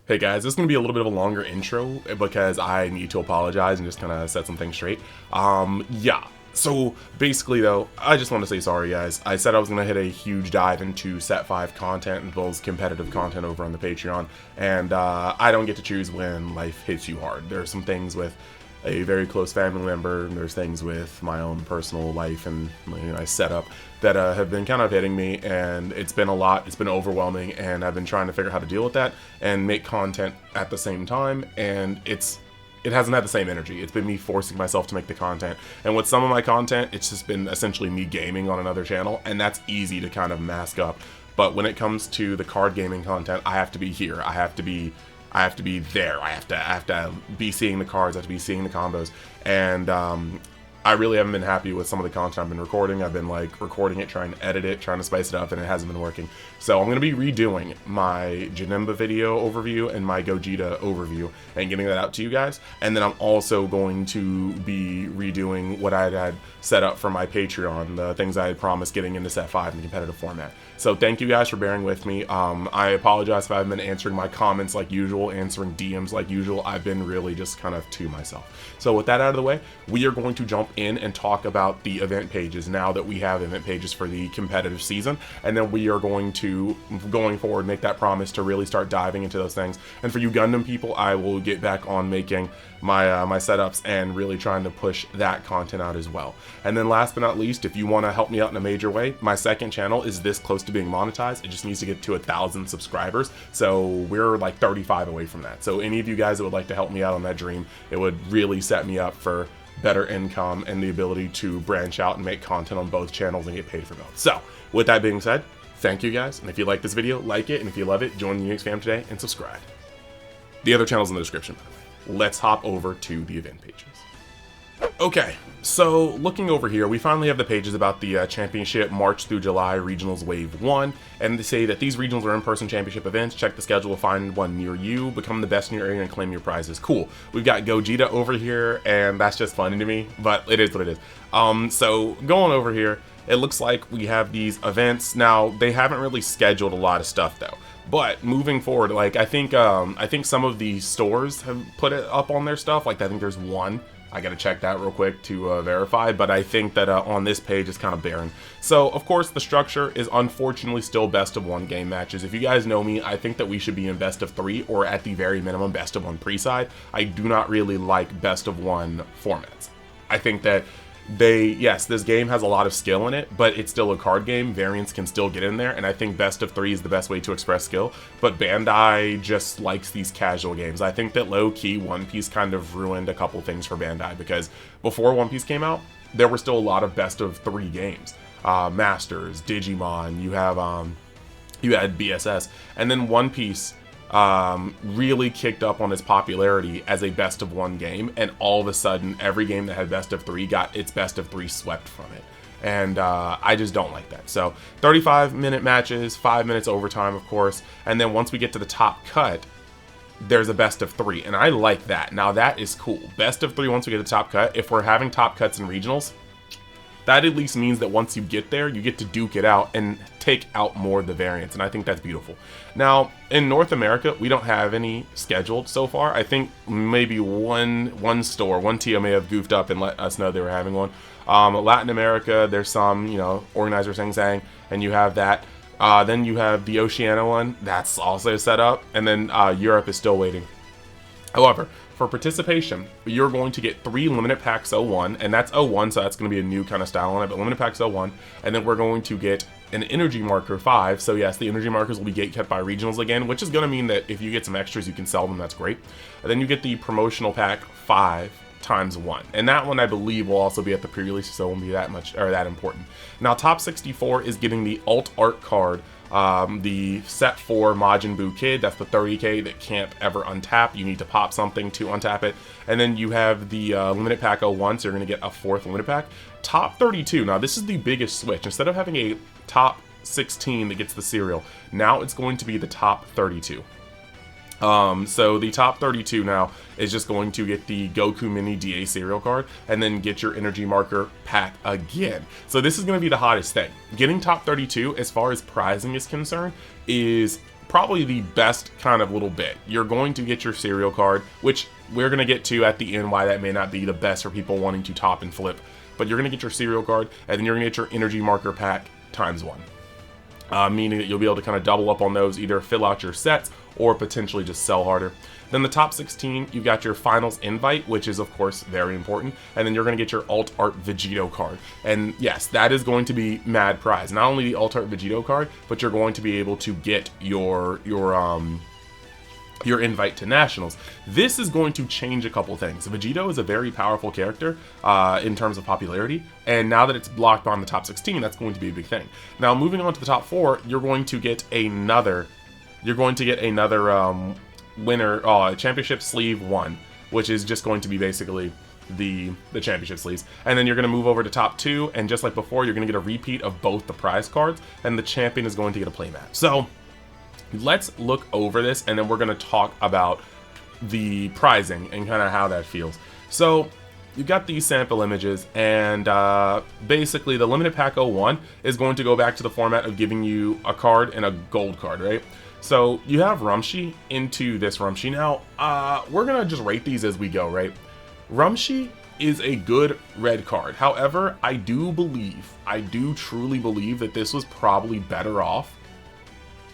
Hey guys, this is going to be a little bit of a longer intro because I need to apologize and just kind of set some things straight. Yeah. So basically though, I just want to say sorry guys. I said I was going to hit a huge dive into Set 5 content as well as competitive content over on the Patreon, and I don't get to choose when life hits you hard. There are some things with a very close family member, and there's things with my own personal life and my setup that have been kind of hitting me, and it's been a lot, it's been overwhelming, and I've been trying to figure out how to deal with that and make content at the same time, and it hasn't had the same energy. It's been me forcing myself to make the content, and with some of my content, it's just been essentially me gaming on another channel, and that's easy to kind of mask up. But when it comes to the card gaming content, I have to be here. I have to be there. I have to be seeing the cards. I have to be seeing the combos, and I really haven't been happy with some of the content I've been recording. I've been like recording it, trying to edit it, trying to spice it up, and it hasn't been working. So I'm going to be redoing my Janemba video overview and my Gogeta overview and getting that out to you guys. And then I'm also going to be redoing what I had set up for my Patreon, the things I had promised getting into Set 5 in the competitive format. So thank you guys for bearing with me. I apologize if I haven't been answering my comments like usual, answering DMs like usual. I've been really just kind of to myself. So with that out of the way, we are going to jump in and talk about the event pages now that we have event pages for the competitive season, and then we are going to, going forward, make that promise to really start diving into those things. And for you Gundam people, I will get back on making my my setups and really trying to push that content out as well. And then last but not least, if you want to help me out in a major way, my second channel is this close to being monetized. It just needs to get to 1,000 subscribers, so we're like 35 away from that. So any of you guys that would like to help me out on that dream, it would really set me up for better income and the ability to branch out and make content on both channels and get paid for both. So with that being said, thank you guys, and if you like this video, like it, and if you love it, join the Unix fam today and subscribe. The other channel's in the description, by the way. Let's hop over to the event pages. Okay, so looking over here, we finally have the pages about the championship March through July regionals wave 1, and they say that these regionals are in-person championship events. Check the schedule to find one near you, become the best in your area, and claim your prizes. Cool. We've got Gogeta over here, and that's just funny to me, but it is what it is. So going over here, it looks like we have these events. Now, they haven't really scheduled a lot of stuff though. But moving forward, like I think some of the stores have put it up on their stuff. Like I think there's one. I gotta check that real quick to verify, but I think that on this page it's kind of barren. So of course the structure is unfortunately still best of 1 game matches. If you guys know me, I think that we should be in best of 3 or at the very minimum best of 1 pre-side. I do not really like best of 1 formats. I think that yes, this game has a lot of skill in it, but it's still a card game. Variants can still get in there, and I think best of 3 is the best way to express skill. But Bandai just likes these casual games. I think that low-key One Piece kind of ruined a couple things for Bandai, because before One Piece came out, there were still a lot of best of 3 games. Masters, Digimon, you had BSS, and then One Piece really kicked up on its popularity as a best of 1 game, and all of a sudden every game that had best of 3 got its best of 3 swept from it, and I just don't like that. So 35-minute matches, 5 minutes overtime of course, and then once we get to the top cut, there's a best of 3, and I like that. Now that is cool. Best of 3 once we get to the top cut. If we're having top cuts in regionals, that at least means that once you get there, you get to duke it out and take out more of the variants, and I think that's beautiful. Now, in North America, we don't have any scheduled so far. I think maybe one store, one TO may have goofed up and let us know they were having one. Latin America, there's some, organizer saying, and you have that. Then you have the Oceania one, that's also set up, and then Europe is still waiting. However, for participation, you're going to get 3 limited packs 01, and that's 01, so that's going to be a new kind of style on it, but limited packs 01, and then we're going to get an energy marker 5, so yes, the energy markers will be gatekept by regionals again, which is going to mean that if you get some extras, you can sell them, that's great. And then you get the promotional pack 5 times 1, and that one I believe will also be at the pre-release, so it won't be that much, or that important. Now, top 64 is getting the alt art card, the set 4 Majin Buu Kid, that's the 30k that can't ever untap. You need to pop something to untap it. And then you have the limited pack 01, so you're going to get a 4th limited pack. Top 32, now this is the biggest switch. Instead of having a top 16 that gets the cereal, now it's going to be the top 32. So the top 32 now is just going to get the Goku Mini DA serial card and then get your energy marker pack again. So this is going to be the hottest thing. Getting top 32 as far as prizing is concerned is probably the best kind of little bit. You're going to get your serial card, which we're going to get to at the end why that may not be the best for people wanting to top and flip. But you're going to get your serial card, and then you're going to get your energy marker pack ×1. Meaning that you'll be able to kind of double up on those, either fill out your sets or potentially just sell harder. Then the top 16, you've got your finals invite, which is of course very important, and then you're going to get your alt art Vegito card. And yes, that is going to be mad prize. Not only the alt art Vegito card, but you're going to be able to get your invite to nationals. This is going to change a couple things. Vegito is a very powerful character in terms of popularity, and now that it's blocked on the top 16, that's going to be a big thing. Now moving on to the top 4, you're going to get another winner championship sleeve 1, which is just going to be basically the championship sleeves. And then you're going to move over to top 2, and just like before, you're going to get a repeat of both the prize cards, and the champion is going to get a playmat. So let's look over this, and then we're going to talk about the prizing and kind of how that feels. So you've got these sample images, and basically the limited pack 01 is going to go back to the format of giving you a card and a gold card, right? So you have Rumshi into this Rumshi. Now, we're going to just rate these as we go, right? Rumshi is a good red card. However, I do truly believe that this was probably better off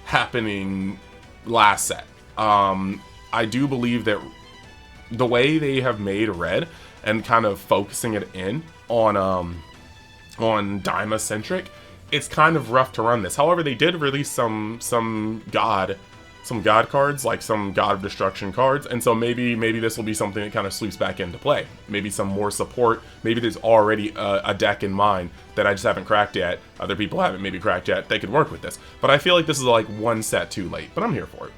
happening last set. I do believe that the way they have made red and kind of focusing it in on Daima centric, it's kind of rough to run this. However, they did release some god cards, like some God of Destruction cards, and so maybe this will be something that kind of sweeps back into play. Maybe some more support. Maybe there's already a deck in mind that I just haven't cracked yet. Other people haven't maybe cracked yet. They could work with this, but I feel like this is like one set too late. But I'm here for it.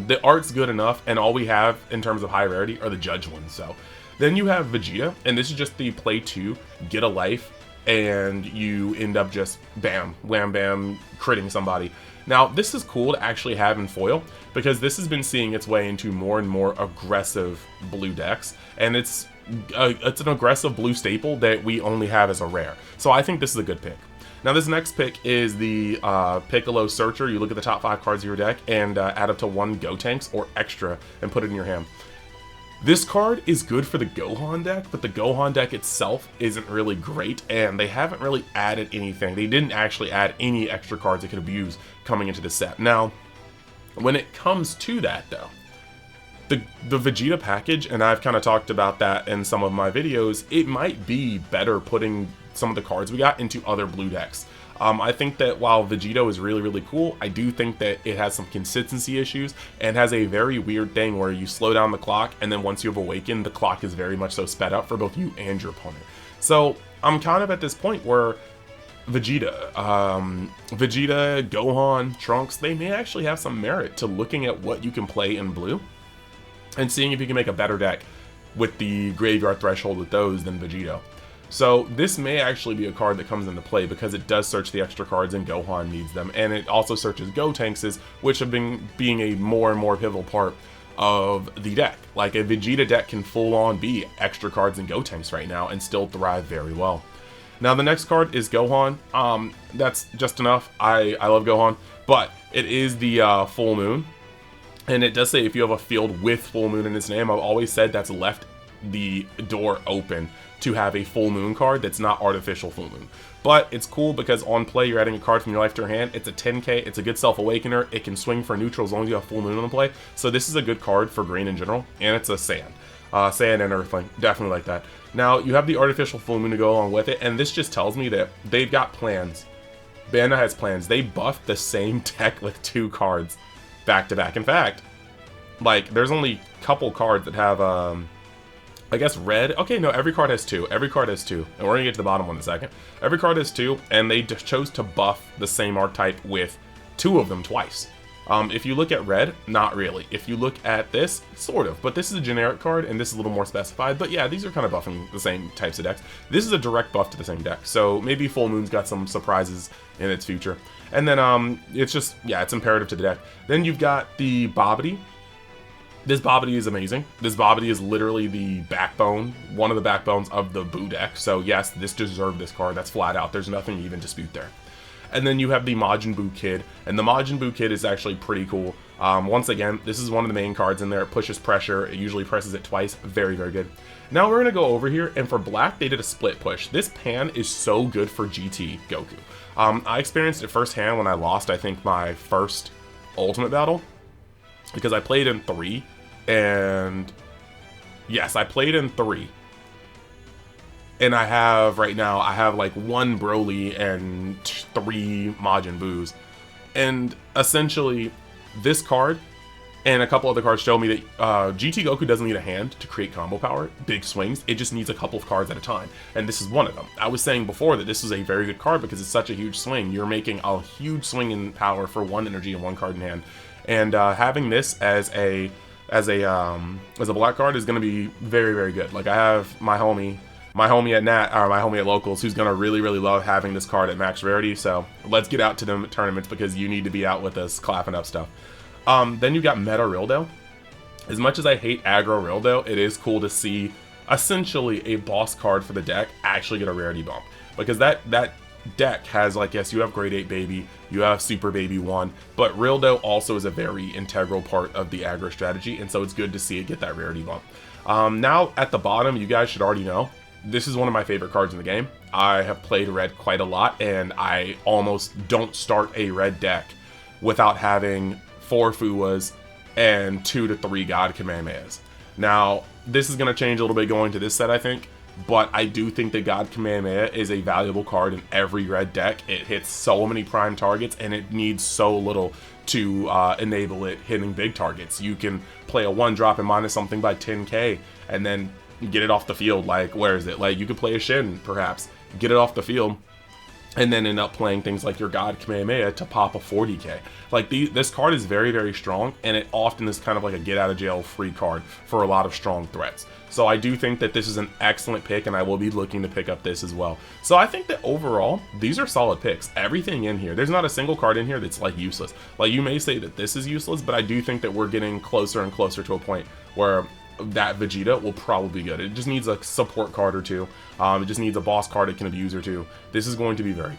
The art's good enough, and all we have in terms of high rarity are the judge ones. So then you have Vegeta, and this is just the play 2, get a life, and you end up just bam, wham bam, critting somebody. Now, this is cool to actually have in foil, because this has been seeing its way into more and more aggressive blue decks, and it's an aggressive blue staple that we only have as a rare. So I think this is a good pick. Now, this next pick is the Piccolo Searcher. You look at the top 5 cards of your deck and add up to 1 Gotenks or extra and put it in your hand. This card is good for the Gohan deck, but the Gohan deck itself isn't really great, and they haven't really added anything. They didn't actually add any extra cards they could abuse coming into the set. Now, when it comes to that, though, the Vegeta package, and I've kind of talked about that in some of my videos, it might be better putting some of the cards we got into other blue decks. I think that while Vegito is really, really cool, I do think that it has some consistency issues and has a very weird thing where you slow down the clock, and then once you have awakened, the clock is very much so sped up for both you and your opponent. So I'm kind of at this point where Vegeta, Gohan, Trunks, they may actually have some merit to looking at what you can play in blue and seeing if you can make a better deck with the graveyard threshold with those than Vegito. So this may actually be a card that comes into play because it does search the extra cards and Gohan needs them, and it also searches Gotenks, which have been being a more and more pivotal part of the deck. Like a Vegeta deck can full on be extra cards and Gotenks right now and still thrive very well. Now the next card is Gohan. That's just enough. I love Gohan, but it is the full moon, and it does say if you have a field with full moon in its name. I've always said that's left the door open to have a full moon card that's not artificial full moon. But it's cool because on play you're adding a card from your life to your hand. It's a 10k, it's a good self-awakener, it can swing for neutral as long as you have full moon on the play. So this is a good card for green in general, and it's a sand. Sand and Earthling, definitely like that. Now you have the artificial full moon to go along with it, and this just tells me that they've got plans. Bandai has plans. They buffed the same deck with 2 cards back to back. In fact, like there's only a couple cards that have I guess red. Okay, no, every card has 2. Every card has 2. And we're gonna get to the bottom one in a second. Every card has 2, and they just chose to buff the same archetype with 2 of them twice. If you look at red, not really. If you look at this, sort of. But this is a generic card, and this is a little more specified. But yeah, these are kind of buffing the same types of decks. This is a direct buff to the same deck. So maybe Full Moon's got some surprises in its future. And then it's just, yeah, it's imperative to the deck. Then you've got the Bobbity. This Bobbity is amazing. This Bobbity is literally the backbone, one of the backbones of the Boo deck. So yes, this deserved this card. That's flat out. There's nothing to even dispute there. And then you have the Majin Buu Kid, and the Majin Buu Kid is actually pretty cool. Once again, this is one of the main cards in there. It pushes pressure. It usually presses it twice. Very, very good. Now we're going to go over here, and for black, they did a split push. This pan is so good for GT Goku. I experienced it firsthand when I lost, I think, my first Ultimate battle, because I played in 3, and yes, I played in 3. And I have, right now, I have like 1 Broly and 3 Majin Buus. And essentially, this card and a couple other cards show me that GT Goku doesn't need a hand to create combo power, big swings. It just needs a couple of cards at a time. And this is one of them. I was saying before that this was a very good card because it's such a huge swing. You're making a huge swing in power for 1 energy and 1 card in hand. And having this as a black card is going to be very, very good. Like, I have my homie at my homie at Locals, who's gonna really, really love having this card at max rarity. So let's get out to them tournaments because you need to be out with us clapping up stuff. Then you got Meta Rildo. As much as I hate aggro Rildo, it is cool to see essentially a boss card for the deck actually get a rarity bump, because that deck has, like, yes, you have Grade 8 Baby, you have Super Baby 1, but Rildo also is a very integral part of the aggro strategy, and so it's good to see it get that rarity bump. Now at the bottom, you guys should already know, this is one of my favorite cards in the game. I have played red quite a lot, and I almost don't start a red deck without having 4 Fuwas and 2 to 3 God Kamehamehas. Now, this is going to change a little bit going to this set, I think, but I do think that God Kamehameha is a valuable card in every red deck. It hits so many prime targets, and it needs so little to enable it hitting big targets. You can play a 1-drop and minus something by 10k, and then get it off the field. Like, where is it? Like, you could play a Shin, perhaps, get it off the field, and then end up playing things like your God Kamehameha to pop a 40k. Like, this card is very, very strong, and it often is kind of like a get-out-of-jail-free card for a lot of strong threats. So I do think that this is an excellent pick, and I will be looking to pick up this as well. So I think that overall, these are solid picks. Everything in here, there's not a single card in here that's, like, useless. Like, you may say that this is useless, but I do think that we're getting closer and closer to a point where that Vegeta will probably be good. It just needs a support card or 2. It just needs a boss card it can abuse or 2. This is going to be very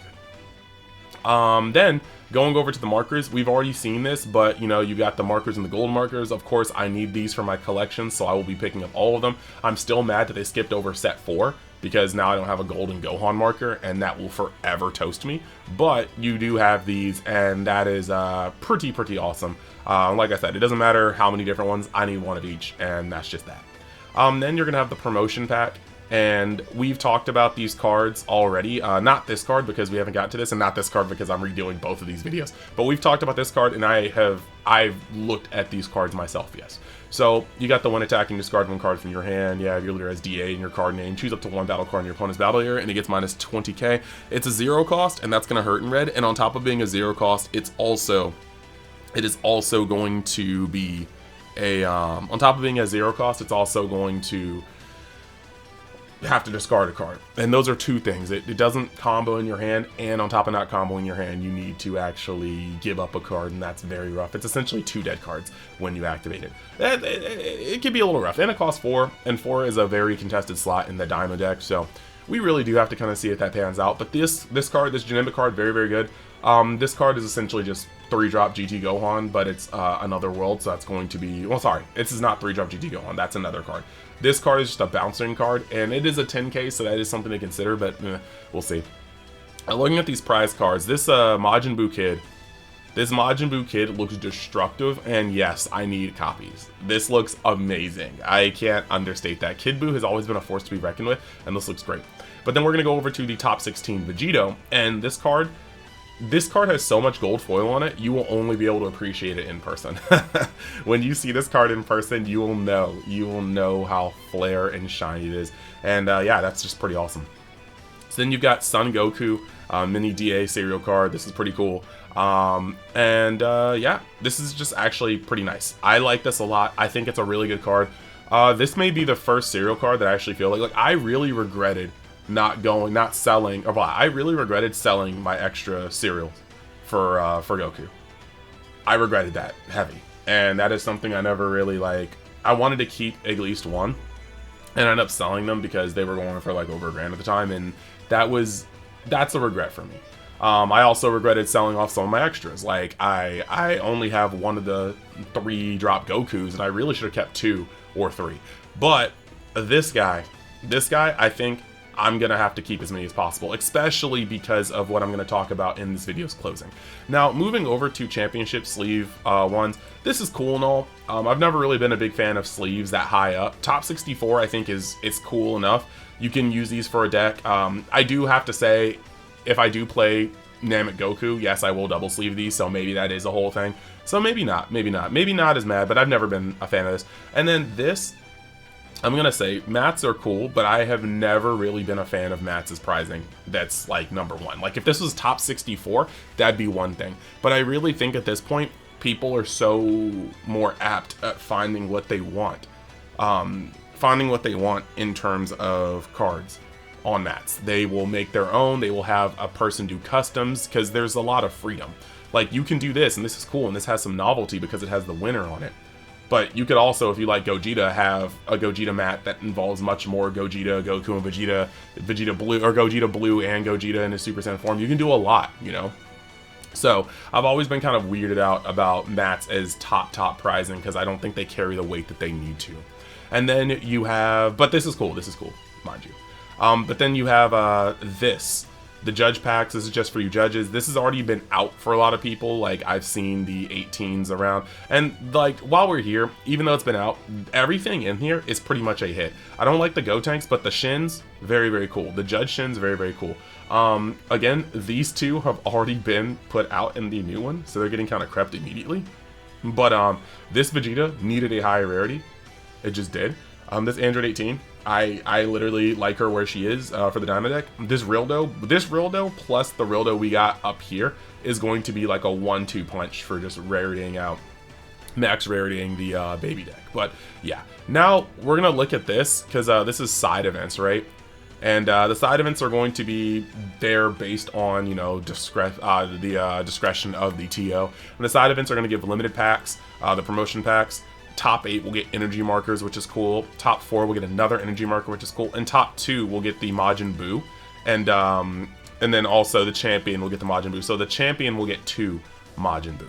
good. Then going over to the markers, we've already seen this, but you know, you got the markers and the gold markers. Of course, I need these for my collection, so I will be picking up all of them. I'm still mad that they skipped over set 4, because now I don't have a golden Gohan marker, and that will forever toast me. But you do have these, and that is pretty awesome. Like I said, it doesn't matter how many different ones, I need 1 of each, and that's just that. Then you're gonna have the promotion pack, and we've talked about these cards already. Not this card, because we haven't got to this, and not this card because I'm redoing both of these videos. But we've talked about this card, and I've looked at these cards myself, yes. So you got the 1 attack and discard 1 card from your hand. You have your leader as DA in your card name. Choose up to 1 battle card in your opponent's battle area, and it gets minus 20k. It's a 0 cost, and that's gonna hurt in red. And on top of being a 0 cost, it is also going to be a on top of being a 0 cost, it's also going to have to discard a card. And those are 2 things. It doesn't combo in your hand, and on top of not comboing your hand, you need to actually give up a card, and that's very rough. It's essentially 2 dead cards when you activate it. It can be a little rough, and it costs 4, and 4 is a very contested slot in the Daima deck, so we really do have to kind of see if that pans out. But this card, this Genetic card, very, very good. This card is essentially just 3-drop GT Gohan, but it's another world, so that's going to be, well, sorry, this is not 3-drop GT Gohan, that's another card. This card is just a bouncing card, and it is a 10k, so that is something to consider, but we'll see. Looking at these prize cards, this Majin Buu Kid looks destructive, and yes, I need copies. This looks amazing. I can't understate that. Kid Buu has always been a force to be reckoned with, and this looks great. But then we're going to go over to the top 16 Vegito, and this card has so much gold foil on it, you will only be able to appreciate it in person. When you see this card in person, you will know how flare and shiny it is. And yeah, that's just pretty awesome. So then you've got Son Goku, mini DA serial card. This is pretty cool. Yeah, this is just actually pretty nice. I like this a lot. I think it's a really good card. This may be the first serial card that I actually feel like I really regretted I really regretted selling my extra cereals for Goku. I regretted that heavy, and that is something I never really I wanted to keep at least 1, and I ended up selling them because they were going for like over $1,000 at the time, and that's a regret for me. I also regretted selling off some of my extras. Like, I only have one of the 3 drop Gokus, and I really should have kept 2 or 3. But this guy, I think I'm going to have to keep as many as possible, especially because of what I'm going to talk about in this video's closing. Now, moving over to championship sleeve ones, this is cool and all. I've never really been a big fan of sleeves that high up. Top 64, I think, is cool enough. You can use these for a deck. I do have to say, if I do play Namek Goku, yes, I will double sleeve these, so maybe that is a whole thing. So maybe not. Maybe not as mad, but I've never been a fan of this. And then this, I'm gonna say, mats are cool, but I have never really been a fan of mats as prizing. That's like #1. Like, if this was top 64, that'd be one thing. But I really think at this point, people are so more apt at finding what they want. Finding what they want in terms of cards on mats. They will make their own, they will have a person do customs, because there's a lot of freedom. Like, you can do this, and this is cool, and this has some novelty because it has the winner on it. But you could also, if you like Gogeta, have a Gogeta mat that involves much more Gogeta, Goku, and Vegeta Blue, or Gogeta Blue and Gogeta in his Super Saiyan form. You can do a lot, you know? So, I've always been kind of weirded out about mats as top prizing, because I don't think they carry the weight that they need to. And then you have, but this is cool, mind you. But then you have the judge packs. This is just for you judges. This has already been out for a lot of people. Like, I've seen the 18s around, and like, while we're here, even though it's been out, everything in here is pretty much a hit. I don't like the Gotenks, but the Shins, very cool. The judge Shins, very cool. Again, these 2 have already been put out in the new one, so they're getting kind of crept immediately. But this Vegeta needed a higher rarity. It just did. This Android 18, I literally like her where she is for the Diamond deck. This Rildo plus the Rildo we got up here is going to be like a 1-2 punch for just raritying out, max raritying the baby deck. But yeah, now we're gonna look at this, because this is side events, right? And the side events are going to be there based on, you know, discretion of the TO. And the side events are going to give limited packs, the promotion packs. Top 8 will get energy markers, which is cool. Top 4 will get another energy marker, which is cool. And top 2 will get the Majin Buu. And then also the champion will get the Majin Buu. So the champion will get 2 Majin Buu.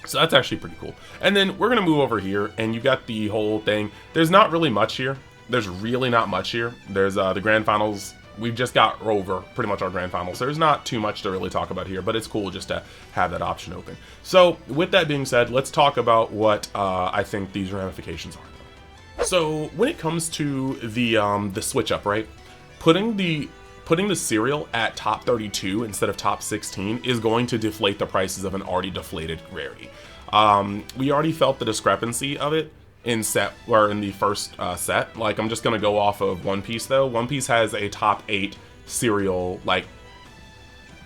So that's actually pretty cool. And then we're going to move over here, and you got the whole thing. There's not really much here. There's really not much here. There's the grand finals. We've just got over pretty much our grand finals. So there's not too much to really talk about here, but it's cool just to have that option open. So with that being said, let's talk about what I think these ramifications are. So when it comes to the switch up, right? Putting the cereal at top 32 instead of top 16 is going to deflate the prices of an already deflated rarity. We already felt the discrepancy of it in the first set. Like, I'm just gonna go off of One Piece though. One Piece has a top 8 cereal like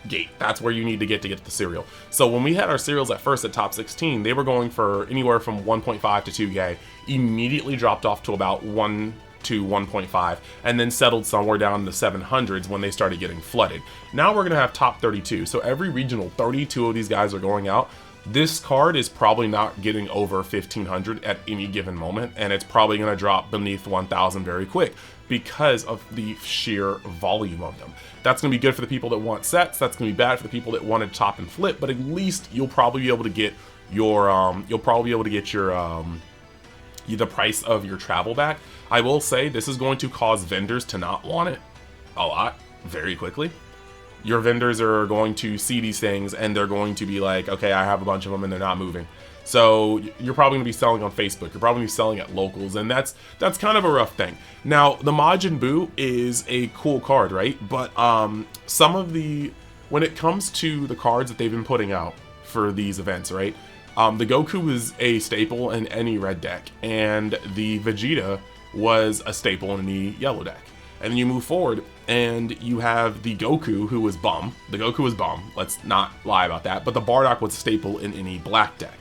gate. That's where you need to get the cereal. So when we had our cereals at first at top 16, they were going for anywhere from 1.5 to 2K. Immediately dropped off to about 1 to 1.5, and then settled somewhere down in the 700s when they started getting flooded. Now we're gonna have top 32. So every regional, 32 of these guys are going out. This card is probably not getting over 1500 at any given moment, and it's probably going to drop beneath 1000 very quick because of the sheer volume of them. That's going to be good for the people that want sets. That's going to be bad for the people that wanted top and flip, but at least you'll probably be able to get your the price of your travel back. I will say this is going to cause vendors to not want it a lot very quickly. Your vendors are going to see these things, and they're going to be like, okay, I have a bunch of them and they're not moving. So you're probably gonna be selling on Facebook. You're probably gonna be selling at locals, and that's kind of a rough thing. Now, the Majin Buu is a cool card, right? But when it comes to the cards that they've been putting out for these events, right? The Goku is a staple in any red deck, and the Vegeta was a staple in any yellow deck. And then you move forward, and you have the Goku, who was bum. The Goku was bum, let's not lie about that, but the Bardock was staple in any black deck.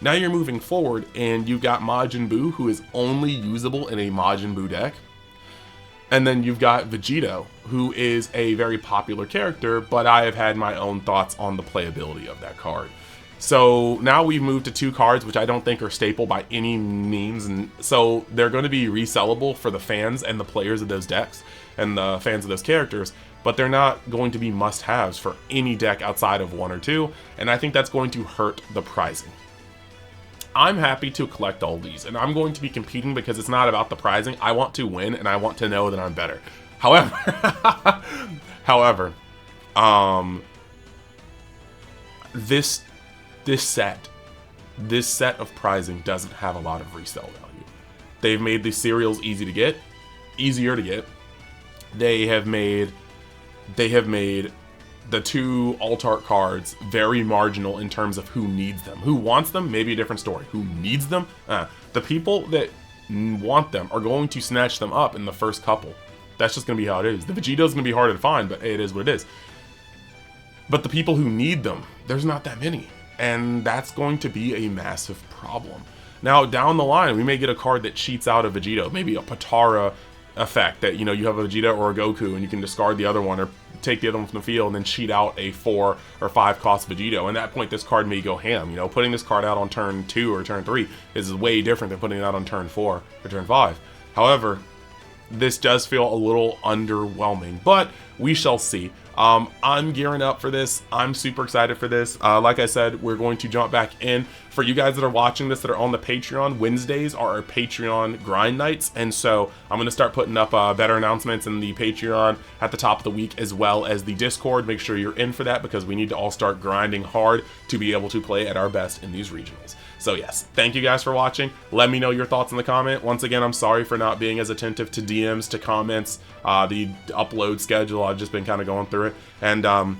Now you're moving forward, and you've got Majin Buu, who is only usable in a Majin Buu deck. And then you've got Vegito, who is a very popular character, but I have had my own thoughts on the playability of that card. So now we've moved to 2 cards, which I don't think are staple by any means, and so they're going to be resellable for the fans and the players of those decks and the fans of those characters, but they're not going to be must-haves for any deck outside of 1 or 2, and I think that's going to hurt the prizing. I'm happy to collect all these, and I'm going to be competing because it's not about the prizing. I want to win, and I want to know that I'm better. However, this set of prizing doesn't have a lot of resale value. They've made the cereals easier to get. They have made the 2 alt-art cards very marginal in terms of who needs them. Who wants them? Maybe a different story. Who needs them? The people that want them are going to snatch them up in the first couple. That's just going to be how it is. The Vegeto's going to be harder to find, but it is what it is. But the people who need them, there's not that many. And that's going to be a massive problem. Now, down the line, we may get a card that cheats out a Vegito. Maybe a Potara effect that, you have a Vegeta or a Goku and you can discard the other one or take the other one from the field and then cheat out a 4 or 5 cost Vegito. And at that point, this card may go ham. Putting this card out on turn 2 or turn 3 is way different than putting it out on turn 4 or turn 5. However, this does feel a little underwhelming, but we shall see. I'm gearing up for this. I'm super excited for this. Like I said, we're going to jump back in. For you guys that are watching this that are on the Patreon, Wednesdays are our Patreon grind nights, and so I'm going to start putting up better announcements in the Patreon at the top of the week as well as the Discord. Make sure you're in for that because we need to all start grinding hard to be able to play at our best in these regionals. So yes, thank you guys for watching. Let me know your thoughts in the comment. Once again, I'm sorry for not being as attentive to DMs, to comments, the upload schedule. I've just been kind of going through it. And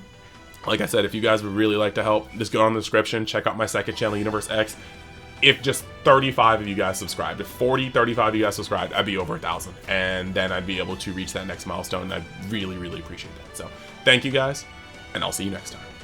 like I said, if you guys would really like to help, just go down in the description, check out my second channel, Universe X. If just 35 of you guys subscribed, if 35 of you guys subscribed, I'd be over 1,000. And then I'd be able to reach that next milestone. I'd really, really appreciate that. So thank you guys, and I'll see you next time.